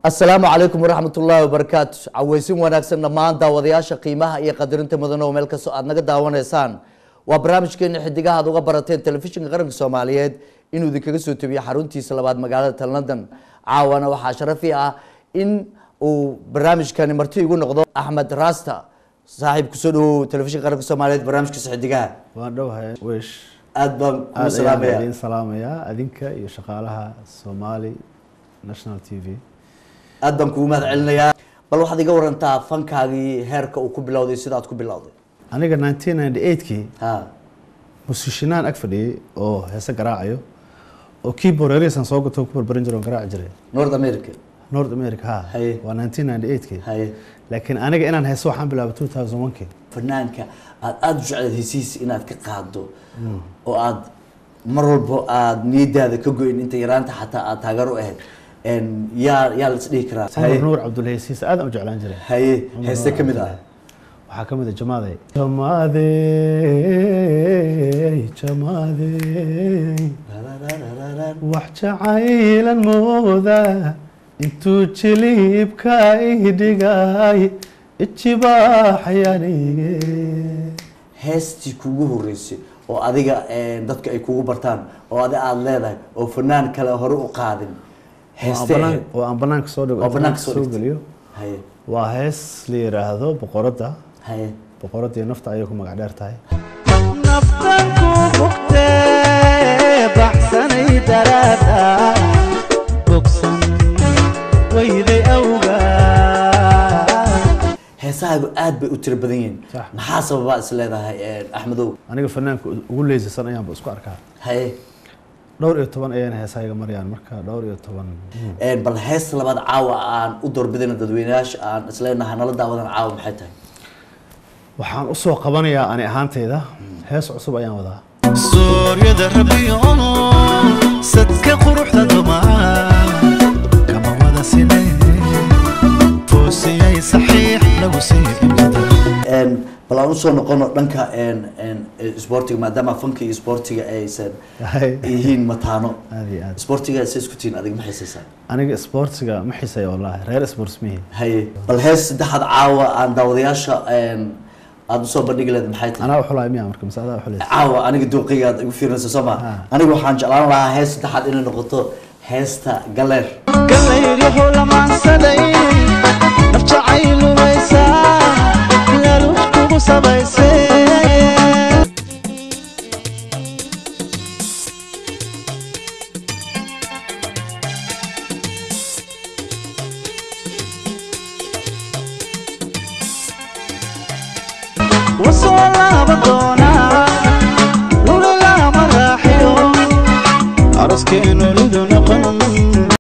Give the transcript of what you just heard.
السلام عليكم ورحمة الله وبركاته عويسين وناكسن نمان داودياشا قيمها إيا قدرين تمدنو وميلك سؤال نقد داوانيسان وبرامج كين حدقاها دوغا براتين تلفزيون غرنك سوماليات إنو ذكرسو تبي حرونتي سلابات مقالة لندن عاوانا وحا شرفيها إن وبرامج كان مرتي يقول نقضو أحمد راستا صاحب كسودو تلفزيون غرنك سوماليات برامج كيس حدقاها وادوها ويش أدبا مسلامية أدين سلامية أدينك يشغالها سومالي ناشنال تي في أدبا كوماد علنيا بل waxaad iga warantaa fankaagii heerka uu ku bilowday sidaad ku bilowday aniga 1998kii ha musishinaan ag fadhiyay oo heesa garaacayo oo keyboard reesan soo gato ku barbarin jiray oo garaac jiray North America ha waa 1998kii laakiin aniga inaan heeso waxaan bilaabay 2001kii fanaanka aad jeclayd heesiis inaad ka qaado oo aad mar walba aad niyadaada ka goyn inta yaraanta xataa aad taageero u ahayd يا لصديقرا هاي نور عبد الهيسيس هذا مجعلان جري هاي هسه كميدا waxaa kamid jamaade wax jacaylan mooda intuu jilibka idhigay ijibaaxyanige heesti kugu horeysay oo adiga dadka ay kugu bartaan oo adiga aad leedahay oo fanaan kale hore u qaadin heesteen oo aan banaanka soo dhigo soo galiyo waa hees la yiraahdo boqorada boqoradii nafta ayay ku magac dheer tahay naftan ku bugtee baxsanay darada bogsan wayday awga heesaagu aad bay u tiro badan yihiin maxaa sababa is leedahay axmedow aniga fanaanka ugu leeysan ayaan isku arkaa dhowr iyo toban ayaan heesayga marayaan marka dhowr iyo toban bal hees labaad caawa aan u doorbidayna dadweynayaasha aan isleenahay nala daawadan caawa maxay tahay waxaan u soo qabanayaa ani ahaantayda hees cusub ayaan wadaa suuryada rabiicoon sadka quruxda dumaa kama wada sinay foosiyay saxiix lagu siiyay bal aan soo noqono dhanka sportiga maadaama fanka iyo sportiga aysan yihiin mataano sportiga say isku tiin adiga ma xiisaysaa aniga sportiga ma xiisayo wallahi reer sports mihi haye bal hees saddexaad caawa aan daawadayaasha aad soo bandhigi leedahay maxay tahay anaa xulaay miya marka masaada xulaay caawa aniga dooqiga aad igu fiirinayso Soomaa aniga waxaan jeclaan lahaa hees saddexaad inay noqoto heesta galeer yahow lamaan saday nafjacaylu maysaa laaluush kugu sabaysay وصل لابدون